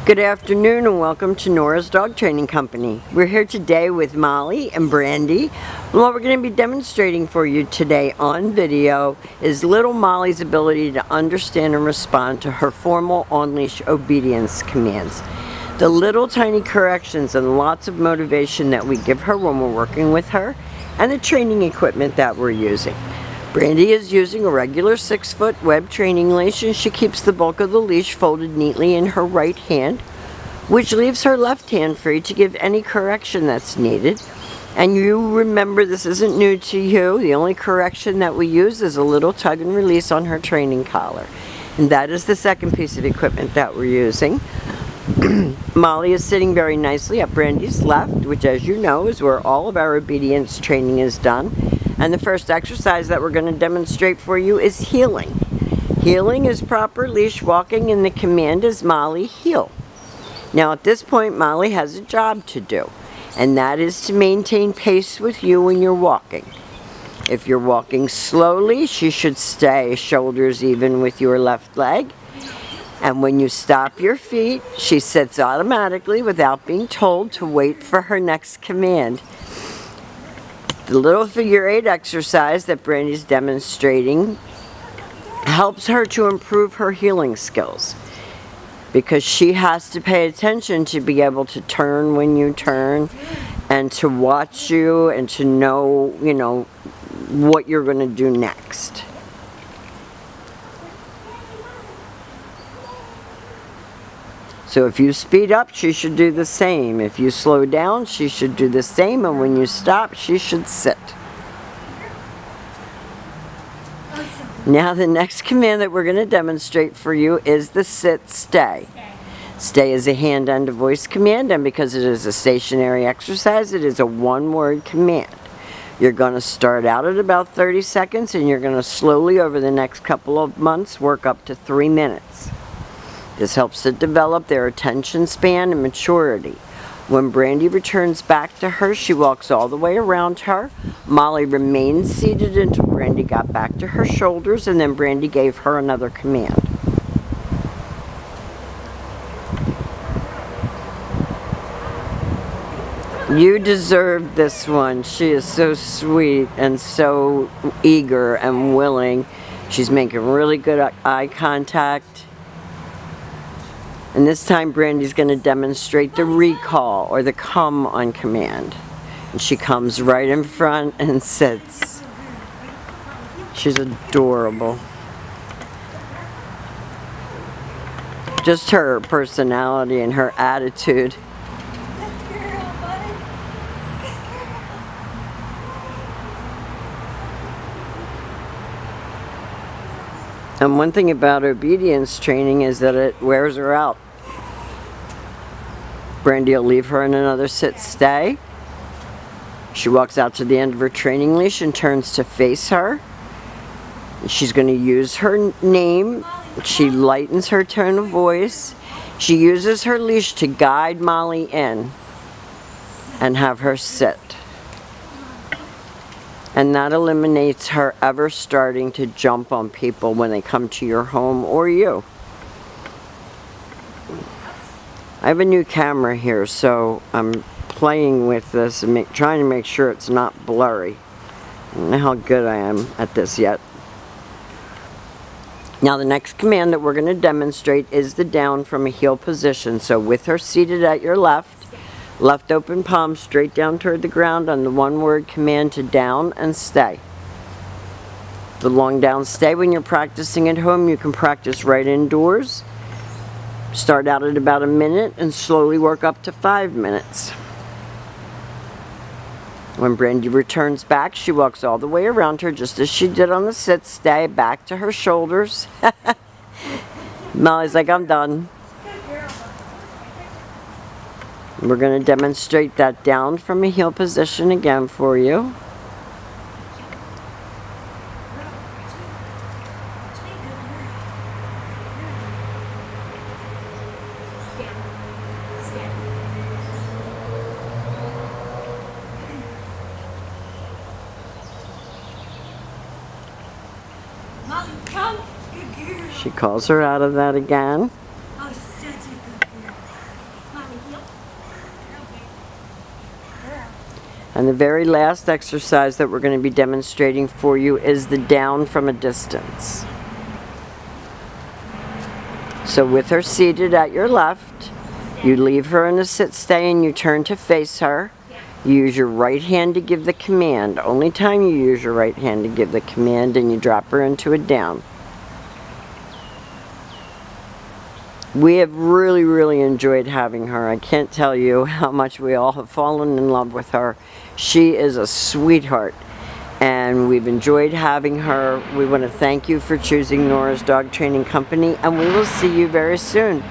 Good afternoon and welcome to Nora's Dog Training Company. We're here today with Molly and Brandy. And what we're going to be demonstrating for you today on video is little Molly's ability to understand and respond to her formal on-leash obedience commands. The little tiny corrections and lots of motivation that we give her when we're working with her, and the training equipment that we're using. Brandy is using a regular 6-foot web training leash, and she keeps the bulk of the leash folded neatly in her right hand, which leaves her left hand free to give any correction that's needed. And you remember, this isn't new to you. The only correction that we use is a little tug and release on her training collar. And that is the second piece of equipment that we're using. Molly is sitting very nicely at Brandy's left, which, as you know, is where all of our obedience training is done. And the first exercise that we're going to demonstrate for you is heeling. Heeling is proper leash walking, and the command is Molly, heel. Now at this point, Molly has a job to do, and that is to maintain pace with you when you're walking. If you're walking slowly, she should stay shoulders even with your left leg. And when you stop your feet, she sits automatically without being told to wait for her next command. The little figure 8 exercise that Brandy's demonstrating helps her to improve her heeling skills, because she has to pay attention to be able to turn when you turn, and to watch you, and to know, what you're going to do next. So if you speed up, she should do the same. If you slow down, she should do the same. And when you stop, she should sit. Now the next command that we're going to demonstrate for you is the sit-stay. Stay is a hand and a voice command, and because it is a stationary exercise, it is a one-word command. You're going to start out at about 30 seconds, and you're going to slowly, over the next couple of months, work up to 3 minutes. This helps to develop their attention span and maturity. When Brandy returns back to her, she walks all the way around her. Molly remains seated until Brandy got back to her shoulders, and then Brandy gave her another command. You deserve this one. She is so sweet and so eager and willing. She's making really good eye contact. And this time Brandy's going to demonstrate the recall, or the come on command. And she comes right in front and sits. She's adorable. Just her personality and her attitude. And one thing about obedience training is that it wears her out. Brandy will leave her in another sit-stay. She walks out to the end of her training leash and turns to face her. She's going to use her name. She lightens her tone of voice. She uses her leash to guide Molly in and have her sit. And that eliminates her ever starting to jump on people when they come to your home or you. I have a new camera here, so I'm playing with this and trying to make sure it's not blurry. I don't know how good I am at this yet. Now the next command that we're going to demonstrate is the down from a heel position. So with her seated at your left open palm straight down toward the ground on the one-word command to down and stay. The long down stay, when you're practicing at home, you can practice right indoors. Start out at about a minute and slowly work up to 5 minutes. When Brandy returns back, she walks all the way around her, just as she did on the sit-stay, back to her shoulders. Molly's like, I'm done. We're going to demonstrate that down from a heel position again for you. She calls her out of that again. Oh, such a good girl. And the very last exercise that we're going to be demonstrating for you is the down from a distance. So with her seated at your left, you leave her in a sit-stay and you turn to face her. You use your right hand to give the command. Only time you use your right hand to give the command, and you drop her into a down. We have really enjoyed having her. I can't tell you how much we all have fallen in love with her. She is a sweetheart, and we've enjoyed having her. We want to thank you for choosing Nora's Dog Training Company, and we will see you very soon.